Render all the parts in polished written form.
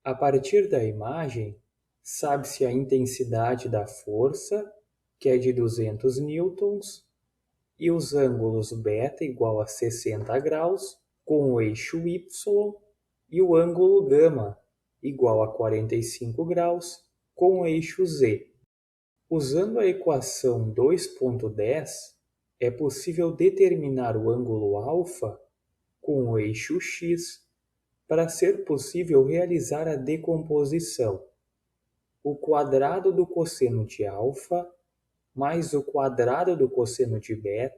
A partir da imagem, sabe-se a intensidade da força, que é de 200 newtons, e os ângulos β igual a 60 graus, com o eixo y, e o ângulo γ igual a 45 graus, com o eixo z. Usando a equação 2.10, é possível determinar o ângulo α com o eixo x para ser possível realizar a decomposição. O quadrado do cosseno de α mais o quadrado do cosseno de β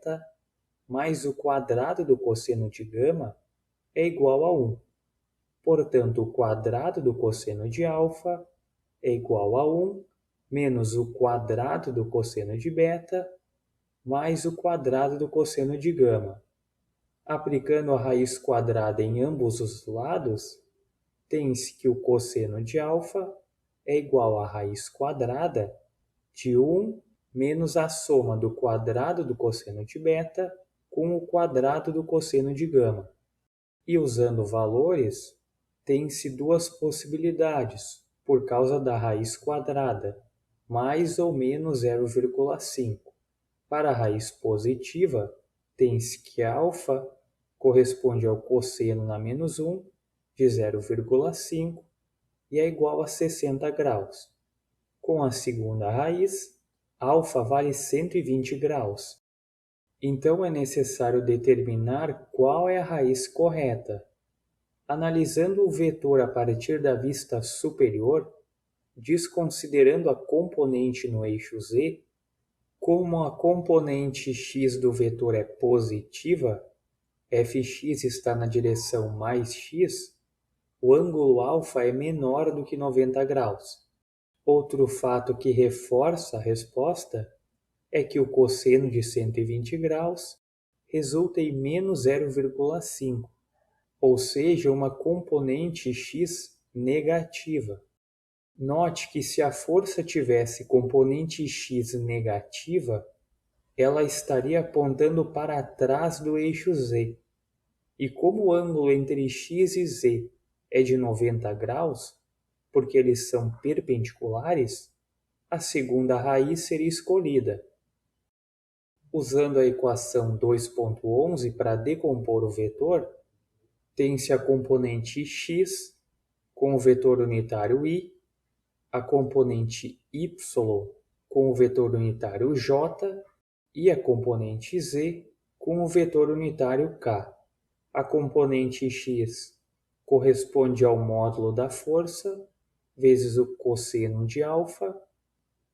mais o quadrado do cosseno de γ é igual a 1. Portanto, o quadrado do cosseno de α é igual a 1 menos o quadrado do cosseno de β mais o quadrado do cosseno de γ. Aplicando a raiz quadrada em ambos os lados, tem-se que o cosseno de α é igual à raiz quadrada de 1 menos a soma do quadrado do cosseno de β com o quadrado do cosseno de γ. E usando valores, tem-se duas possibilidades, por causa da raiz quadrada, mais ou menos 0,5. Para a raiz positiva, tem-se que α corresponde ao cosseno na menos 1 de 0,5 e é igual a 60 graus. Com a segunda raiz, α vale 120 graus. Então é necessário determinar qual é a raiz correta. Analisando o vetor a partir da vista superior, desconsiderando a componente no eixo z, como a componente x do vetor é positiva, fx está na direção mais x, o ângulo α é menor do que 90 graus. Outro fato que reforça a resposta é que o cosseno de 120 graus resulta em menos 0,5, ou seja, uma componente x negativa. Note que se a força tivesse componente x negativa, ela estaria apontando para trás do eixo z. E como o ângulo entre x e z é de 90 graus, porque eles são perpendiculares, a segunda raiz seria escolhida. Usando a equação 2.11 para decompor o vetor, tem-se a componente x com o vetor unitário y, a componente y com o vetor unitário j e a componente z com o vetor unitário k. A componente x corresponde ao módulo da força vezes o cosseno de α,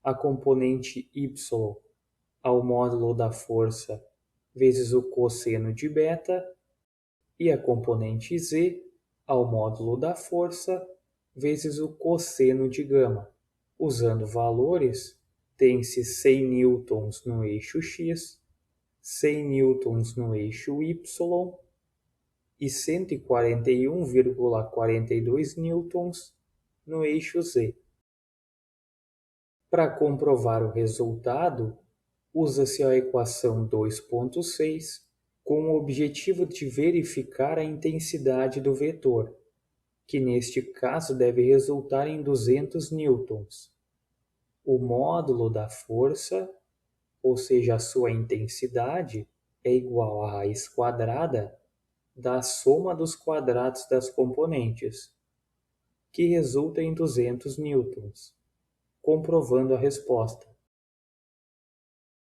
a componente y ao módulo da força vezes o cosseno de β e a componente z ao módulo da força vezes o cosseno de γ. Usando valores, tem-se 100 newtons no eixo x, 100 newtons no eixo y e 141,42 newtons no eixo z. Para comprovar o resultado, usa-se a equação 2.6 com o objetivo de verificar a intensidade do vetor, que neste caso deve resultar em 200 newtons. O módulo da força, ou seja, a sua intensidade, é igual à raiz quadrada da soma dos quadrados das componentes, que resulta em 200 newtons, comprovando a resposta.